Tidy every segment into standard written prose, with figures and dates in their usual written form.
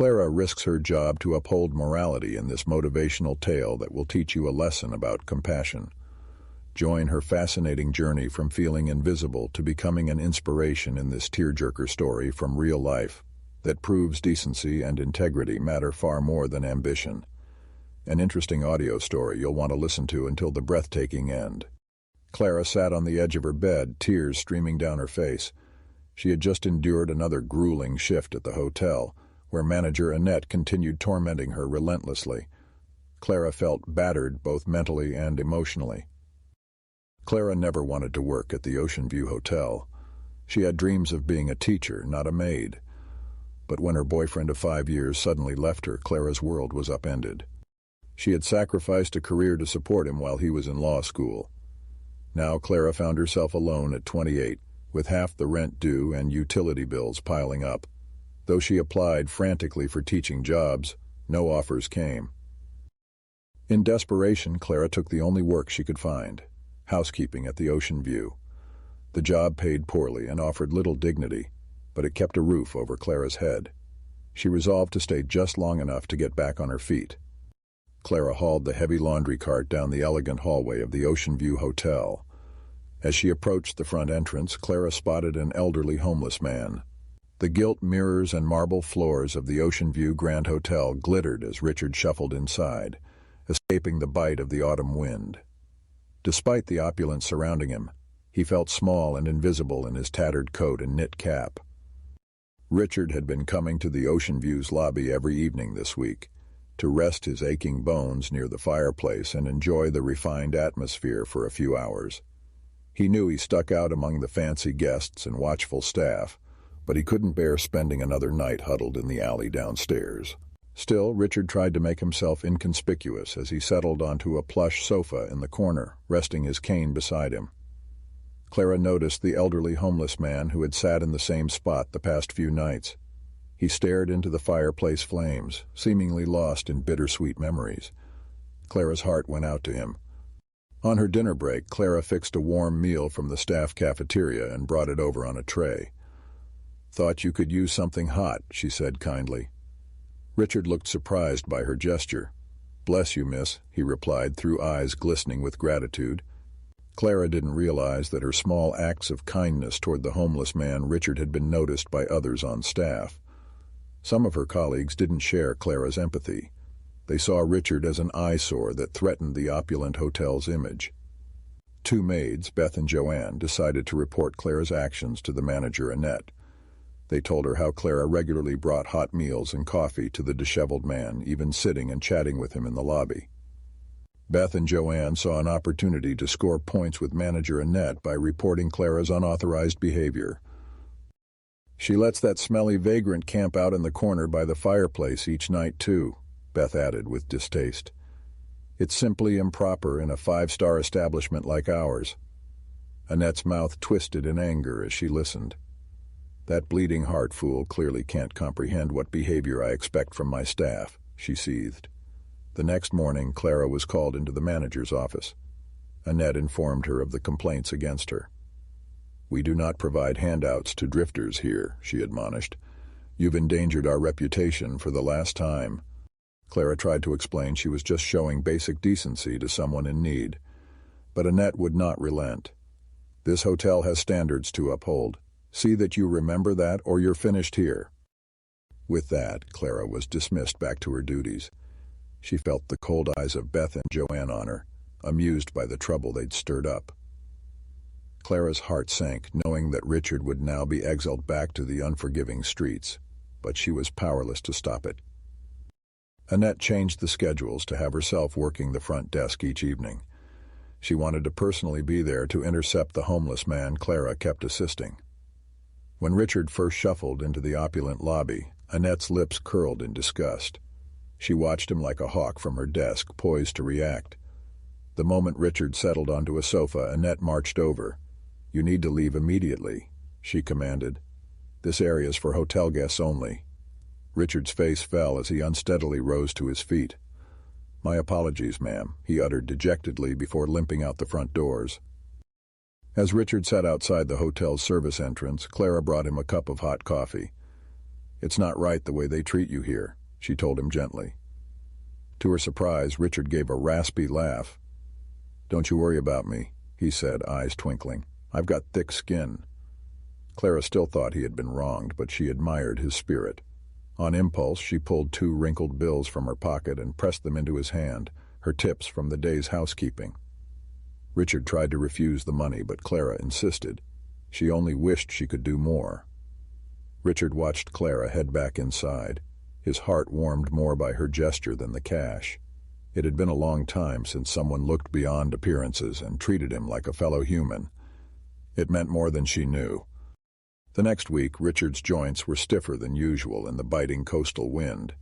Clara risks her job to uphold morality in this motivational tale that will teach you a lesson about compassion. Join her fascinating journey from feeling invisible to becoming an inspiration in this tearjerker story from real life that proves decency and integrity matter far more than ambition. An interesting audio story you'll want to listen to until the breathtaking end. Clara sat on the edge of her bed, tears streaming down her face. She had just endured another grueling shift at the hotel, where manager Annette continued tormenting her relentlessly. Clara felt battered both mentally and emotionally. Clara never wanted to work at the Ocean View Hotel. She had dreams of being a teacher, not a maid. But when her boyfriend of 5 years suddenly left her, Clara's world was upended. She had sacrificed a career to support him while he was in law school. Now Clara found herself alone at 28, with half the rent due and utility bills piling up. Though she applied frantically for teaching jobs, no offers came. In desperation, Clara took the only work she could find: housekeeping at the Ocean View. The job paid poorly and offered little dignity, but it kept a roof over Clara's head. She resolved to stay just long enough to get back on her feet. Clara hauled the heavy laundry cart down the elegant hallway of the Ocean View Hotel. As she approached the front entrance, Clara spotted an elderly homeless man. The gilt mirrors and marble floors of the Ocean View Grand Hotel glittered as Richard shuffled inside, escaping the bite of the autumn wind. Despite the opulence surrounding him, he felt small and invisible in his tattered coat and knit cap. Richard had been coming to the Ocean View's lobby every evening this week, to rest his aching bones near the fireplace and enjoy the refined atmosphere for a few hours. He knew he stuck out among the fancy guests and watchful staff, but he couldn't bear spending another night huddled in the alley downstairs. Still, Richard tried to make himself inconspicuous as he settled onto a plush sofa in the corner, resting his cane beside him. Clara noticed the elderly homeless man who had sat in the same spot the past few nights. He stared into the fireplace flames, seemingly lost in bittersweet memories. Clara's heart went out to him. On her dinner break, Clara fixed a warm meal from the staff cafeteria and brought it over on a tray. "Thought you could use something hot," she said kindly. Richard looked surprised by her gesture. "Bless you, miss," he replied through eyes glistening with gratitude. Clara didn't realize that her small acts of kindness toward the homeless man Richard had been noticed by others on staff. Some of her colleagues didn't share Clara's empathy. They saw Richard as an eyesore that threatened the opulent hotel's image. 2 maids, Beth and Joanne, decided to report Clara's actions to the manager Annette. They told her how Clara regularly brought hot meals and coffee to the disheveled man, even sitting and chatting with him in the lobby. Beth and Joanne saw an opportunity to score points with manager Annette by reporting Clara's unauthorized behavior. "She lets that smelly vagrant camp out in the corner by the fireplace each night, too," Beth added with distaste. "It's simply improper in a 5-star establishment like ours." Annette's mouth twisted in anger as she listened. "That bleeding heart fool clearly can't comprehend what behavior I expect from my staff," she seethed. The next morning, Clara was called into the manager's office. Annette informed her of the complaints against her. "We do not provide handouts to drifters here," she admonished. "You've endangered our reputation for the last time." Clara tried to explain she was just showing basic decency to someone in need. But Annette would not relent. "This hotel has standards to uphold. See that you remember that, or you're finished here." With that, Clara was dismissed back to her duties. She felt the cold eyes of Beth and Joanne on her, amused by the trouble they'd stirred up. Clara's heart sank, knowing that Richard would now be exiled back to the unforgiving streets, but she was powerless to stop it. Annette changed the schedules to have herself working the front desk each evening. She wanted to personally be there to intercept the homeless man Clara kept assisting. When Richard first shuffled into the opulent lobby, Annette's lips curled in disgust. She watched him like a hawk from her desk, poised to react. The moment Richard settled onto a sofa, Annette marched over. "You need to leave immediately," she commanded. "This area's for hotel guests only." Richard's face fell as he unsteadily rose to his feet. "My apologies, ma'am," he uttered dejectedly before limping out the front doors. As Richard sat outside the hotel's service entrance, Clara brought him a cup of hot coffee. "It's not right the way they treat you here," she told him gently. To her surprise, Richard gave a raspy laugh. "Don't you worry about me," he said, eyes twinkling. "I've got thick skin." Clara still thought he had been wronged, but she admired his spirit. On impulse, she pulled 2 wrinkled bills from her pocket and pressed them into his hand, her tips from the day's housekeeping. Richard tried to refuse the money, but Clara insisted. She only wished she could do more. Richard watched Clara head back inside. His heart warmed more by her gesture than the cash. It had been a long time since someone looked beyond appearances and treated him like a fellow human. It meant more than she knew. The next week, Richard's joints were stiffer than usual in the biting coastal wind.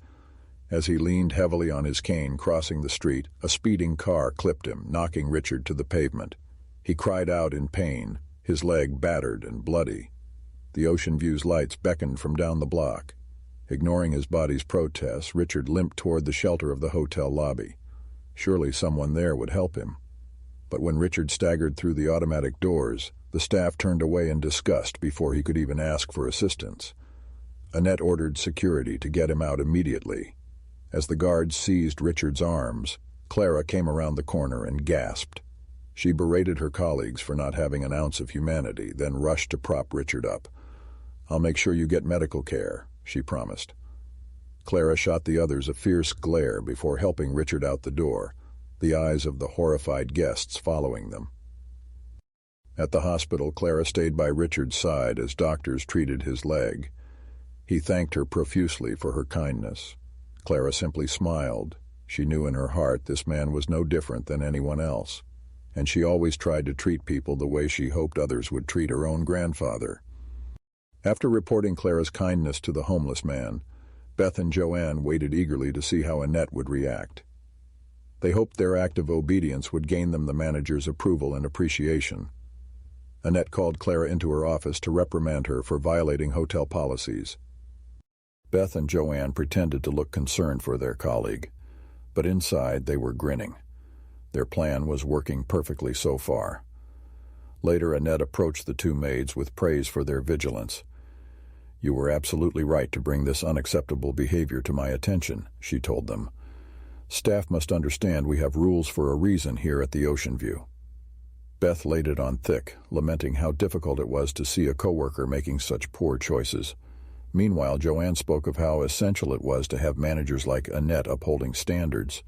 As he leaned heavily on his cane crossing the street, a speeding car clipped him, knocking Richard to the pavement. He cried out in pain, his leg battered and bloody. The Ocean View's lights beckoned from down the block. Ignoring his body's protests, Richard limped toward the shelter of the hotel lobby. Surely someone there would help him. But when Richard staggered through the automatic doors, the staff turned away in disgust before he could even ask for assistance. Annette ordered security to get him out immediately. As the guards seized Richard's arms, Clara came around the corner and gasped. She berated her colleagues for not having an ounce of humanity, then rushed to prop Richard up. "I'll make sure you get medical care," she promised. Clara shot the others a fierce glare before helping Richard out the door, the eyes of the horrified guests following them. At the hospital, Clara stayed by Richard's side as doctors treated his leg. He thanked her profusely for her kindness. Clara simply smiled. She knew in her heart this man was no different than anyone else, and she always tried to treat people the way she hoped others would treat her own grandfather. After reporting Clara's kindness to the homeless man, Beth and Joanne waited eagerly to see how Annette would react. They hoped their act of obedience would gain them the manager's approval and appreciation. Annette called Clara into her office to reprimand her for violating hotel policies. Beth and Joanne pretended to look concerned for their colleague, but inside they were grinning. Their plan was working perfectly so far. Later, Annette approached the 2 maids with praise for their vigilance. "You were absolutely right to bring this unacceptable behavior to my attention," she told them. "Staff must understand we have rules for a reason here at the Ocean View." Beth laid it on thick, lamenting how difficult it was to see a coworker making such poor choices. Meanwhile, Joanne spoke of how essential it was to have managers like Annette upholding standards.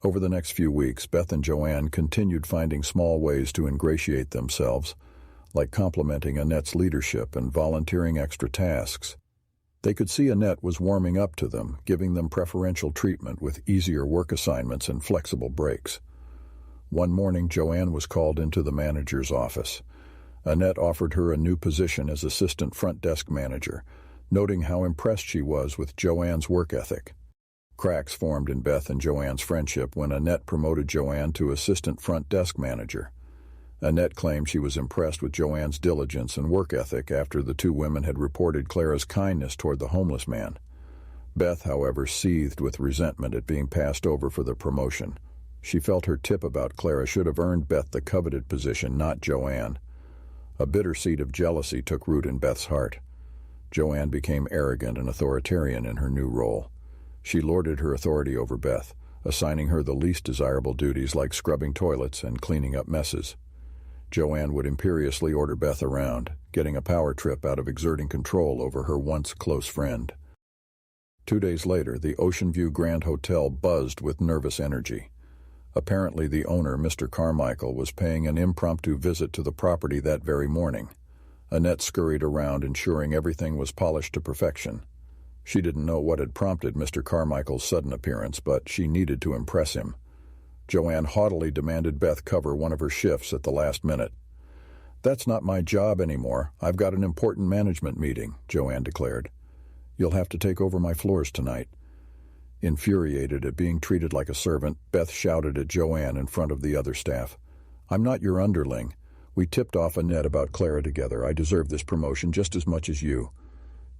Over the next few weeks, Beth and Joanne continued finding small ways to ingratiate themselves, like complimenting Annette's leadership and volunteering extra tasks. They could see Annette was warming up to them, giving them preferential treatment with easier work assignments and flexible breaks. One morning, Joanne was called into the manager's office. Annette offered her a new position as assistant front desk manager, noting how impressed she was with Joanne's work ethic. Cracks formed in Beth and Joanne's friendship when Annette promoted Joanne to assistant front desk manager. Annette claimed she was impressed with Joanne's diligence and work ethic after the 2 women had reported Clara's kindness toward the homeless man. Beth, however, seethed with resentment at being passed over for the promotion. She felt her tip about Clara should have earned Beth the coveted position, not Joanne. A bitter seed of jealousy took root in Beth's heart. Joanne became arrogant and authoritarian in her new role. She lorded her authority over Beth, assigning her the least desirable duties like scrubbing toilets and cleaning up messes. Joanne would imperiously order Beth around, getting a power trip out of exerting control over her once close friend. 2 days later, the Ocean View Grand Hotel buzzed with nervous energy. Apparently, the owner, Mr. Carmichael, was paying an impromptu visit to the property that very morning. Annette scurried around, ensuring everything was polished to perfection. She didn't know what had prompted Mr. Carmichael's sudden appearance, but she needed to impress him. Joanne haughtily demanded Beth cover one of her shifts at the last minute. "That's not my job anymore. I've got an important management meeting," Joanne declared. "You'll have to take over my floors tonight." Infuriated at being treated like a servant, Beth shouted at Joanne in front of the other staff. "I'm not your underling. We tipped off Annette about Clara together. I deserve this promotion just as much as you."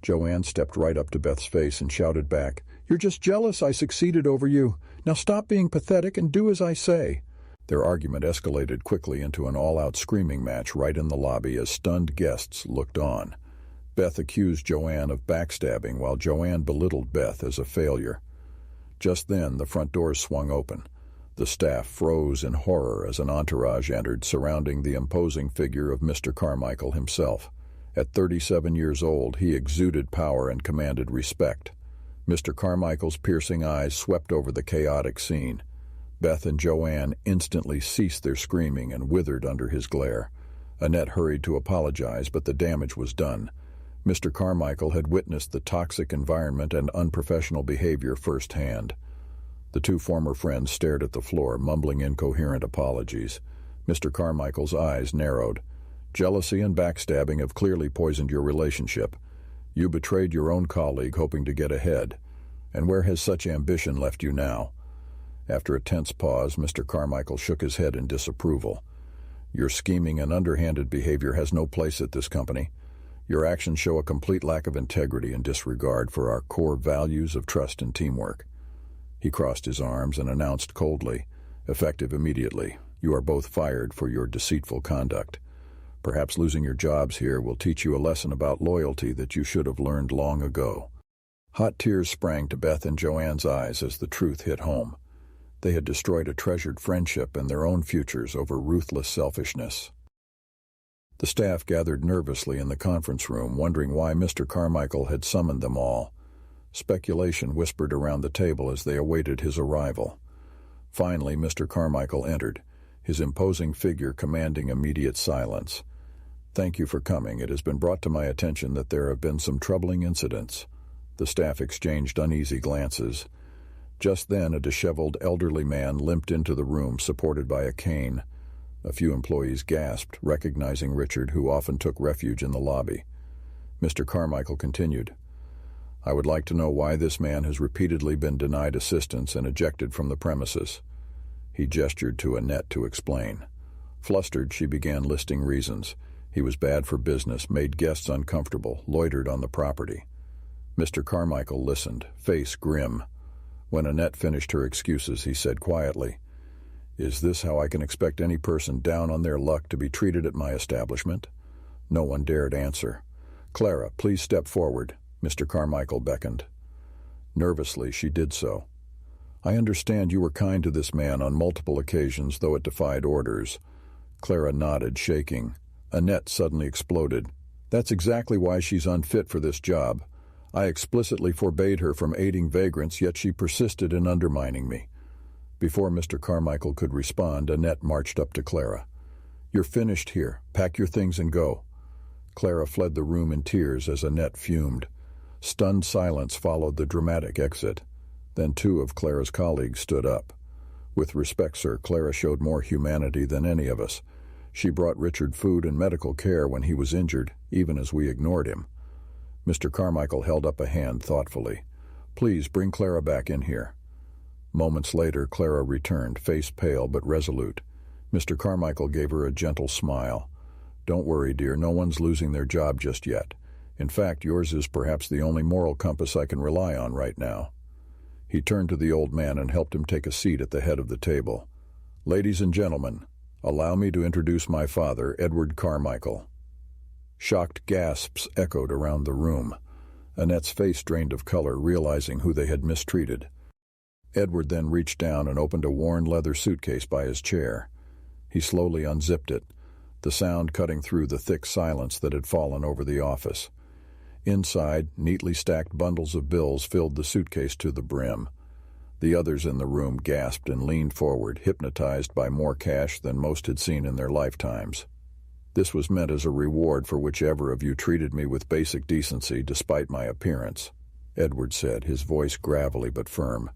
Joanne stepped right up to Beth's face and shouted back, "You're just jealous I succeeded over you. Now stop being pathetic and do as I say." Their argument escalated quickly into an all-out screaming match right in the lobby as stunned guests looked on. Beth accused Joanne of backstabbing while Joanne belittled Beth as a failure. Just then, the front doors swung open. The staff froze in horror as an entourage entered, surrounding the imposing figure of Mr. Carmichael himself. At 37 years old, he exuded power and commanded respect. Mr. Carmichael's piercing eyes swept over the chaotic scene. Beth and Joanne instantly ceased their screaming and withered under his glare. Annette hurried to apologize, but the damage was done. Mr. Carmichael had witnessed the toxic environment and unprofessional behavior firsthand. The two former friends stared at the floor, mumbling incoherent apologies. Mr. Carmichael's eyes narrowed. Jealousy and backstabbing have clearly poisoned your relationship. You betrayed your own colleague hoping to get ahead. And where has such ambition left you now? After a tense pause, Mr. Carmichael shook his head in disapproval. Your scheming and underhanded behavior has no place at this company. Your actions show a complete lack of integrity and disregard for our core values of trust and teamwork. He crossed his arms and announced coldly, effective immediately, you are both fired for your deceitful conduct. Perhaps losing your jobs here will teach you a lesson about loyalty that you should have learned long ago. Hot tears sprang to Beth and Joanne's eyes as the truth hit home. They had destroyed a treasured friendship and their own futures over ruthless selfishness. The staff gathered nervously in the conference room, wondering why Mr. Carmichael had summoned them all. Speculation whispered around the table as they awaited his arrival. Finally, Mr. Carmichael entered, his imposing figure commanding immediate silence. Thank you for coming. It has been brought to my attention that there have been some troubling incidents. The staff exchanged uneasy glances. Just then, a disheveled elderly man limped into the room, supported by a cane. A few employees gasped, recognizing Richard, who often took refuge in the lobby. Mr. Carmichael continued, I would like to know why this man has repeatedly been denied assistance and ejected from the premises. He gestured to Annette to explain. Flustered, she began listing reasons. He was bad for business, made guests uncomfortable, loitered on the property. Mr. Carmichael listened, face grim. When Annette finished her excuses, he said quietly, Is this how I can expect any person down on their luck to be treated at my establishment? No one dared answer. Clara, please step forward, Mr. Carmichael beckoned. Nervously, she did so. I understand you were kind to this man on multiple occasions, though it defied orders. Clara nodded, shaking. Annette suddenly exploded. That's exactly why she's unfit for this job. I explicitly forbade her from aiding vagrants, yet she persisted in undermining me. Before Mr. Carmichael could respond, Annette marched up to Clara. You're finished here. Pack your things and go. Clara fled the room in tears as Annette fumed. Stunned silence followed the dramatic exit. Then two of Clara's colleagues stood up. With respect, sir, Clara showed more humanity than any of us. She brought Richard food and medical care when he was injured, even as we ignored him. Mr. Carmichael held up a hand thoughtfully. Please bring Clara back in here. Moments later, Clara returned, face pale but resolute. Mr. Carmichael gave her a gentle smile. Don't worry, dear, no one's losing their job just yet. In fact, yours is perhaps the only moral compass I can rely on right now. He turned to the old man and helped him take a seat at the head of the table. Ladies and gentlemen, allow me to introduce my father, Edward Carmichael. Shocked gasps echoed around the room. Annette's face drained of color, realizing who they had mistreated. Edward then reached down and opened a worn leather suitcase by his chair. He slowly unzipped it, the sound cutting through the thick silence that had fallen over the office. Inside, neatly stacked bundles of bills filled the suitcase to the brim. The others in the room gasped and leaned forward, hypnotized by more cash than most had seen in their lifetimes. This was meant as a reward for whichever of you treated me with basic decency despite my appearance, Edward said, his voice gravelly but firm.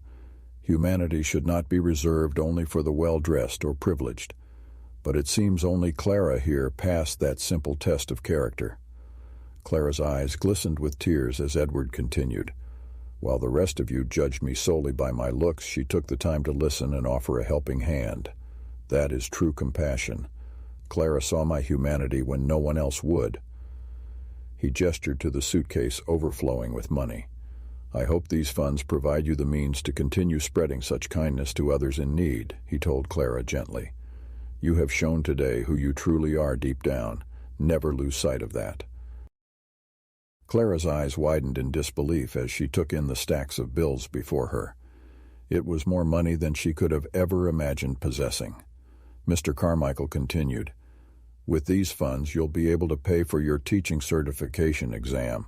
Humanity should not be reserved only for the well-dressed or privileged. But it seems only Clara here passed that simple test of character. Clara's eyes glistened with tears as Edward continued. While the rest of you judged me solely by my looks, she took the time to listen and offer a helping hand. That is true compassion. Clara saw my humanity when no one else would. He gestured to the suitcase overflowing with money. I hope these funds provide you the means to continue spreading such kindness to others in need, he told Clara gently. You have shown today who you truly are deep down. Never lose sight of that. Clara's eyes widened in disbelief as she took in the stacks of bills before her. It was more money than she could have ever imagined possessing. Mr. Carmichael continued, "With these funds, you'll be able to pay for your teaching certification exam,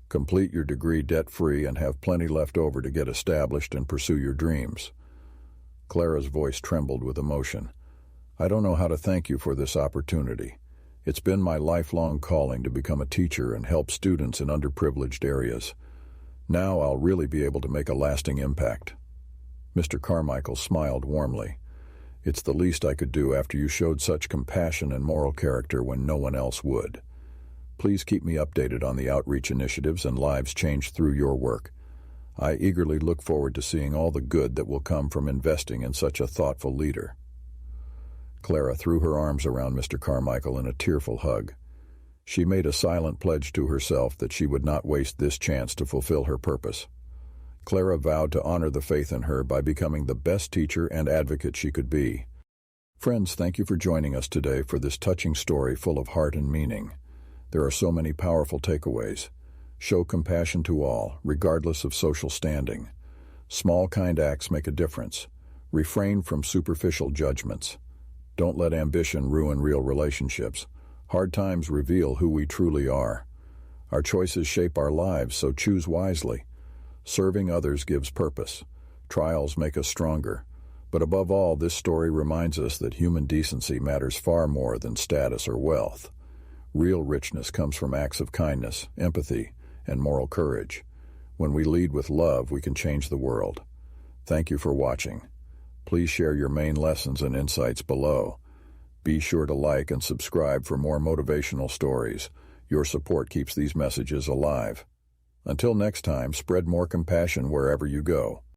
complete your degree debt-free, and have plenty left over to get established and pursue your dreams." Clara's voice trembled with emotion. "I don't know how to thank you for this opportunity. It's been my lifelong calling to become a teacher and help students in underprivileged areas. Now I'll really be able to make a lasting impact." Mr. Carmichael smiled warmly. "It's the least I could do after you showed such compassion and moral character when no one else would. Please keep me updated on the outreach initiatives and lives changed through your work. I eagerly look forward to seeing all the good that will come from investing in such a thoughtful leader." Clara threw her arms around Mr. Carmichael in a tearful hug. She made a silent pledge to herself that she would not waste this chance to fulfill her purpose. Clara vowed to honor the faith in her by becoming the best teacher and advocate she could be. Friends, thank you for joining us today for this touching story full of heart and meaning. There are so many powerful takeaways. Show compassion to all, regardless of social standing. Small, kind acts make a difference. Refrain from superficial judgments. Don't let ambition ruin real relationships. Hard times reveal who we truly are. Our choices shape our lives, so choose wisely. Serving others gives purpose. Trials make us stronger. But above all, this story reminds us that human decency matters far more than status or wealth. Real richness comes from acts of kindness, empathy, and moral courage. When we lead with love, we can change the world. Thank you for watching. Please share your main lessons and insights below. Be sure to like and subscribe for more motivational stories. Your support keeps these messages alive. Until next time, spread more compassion wherever you go.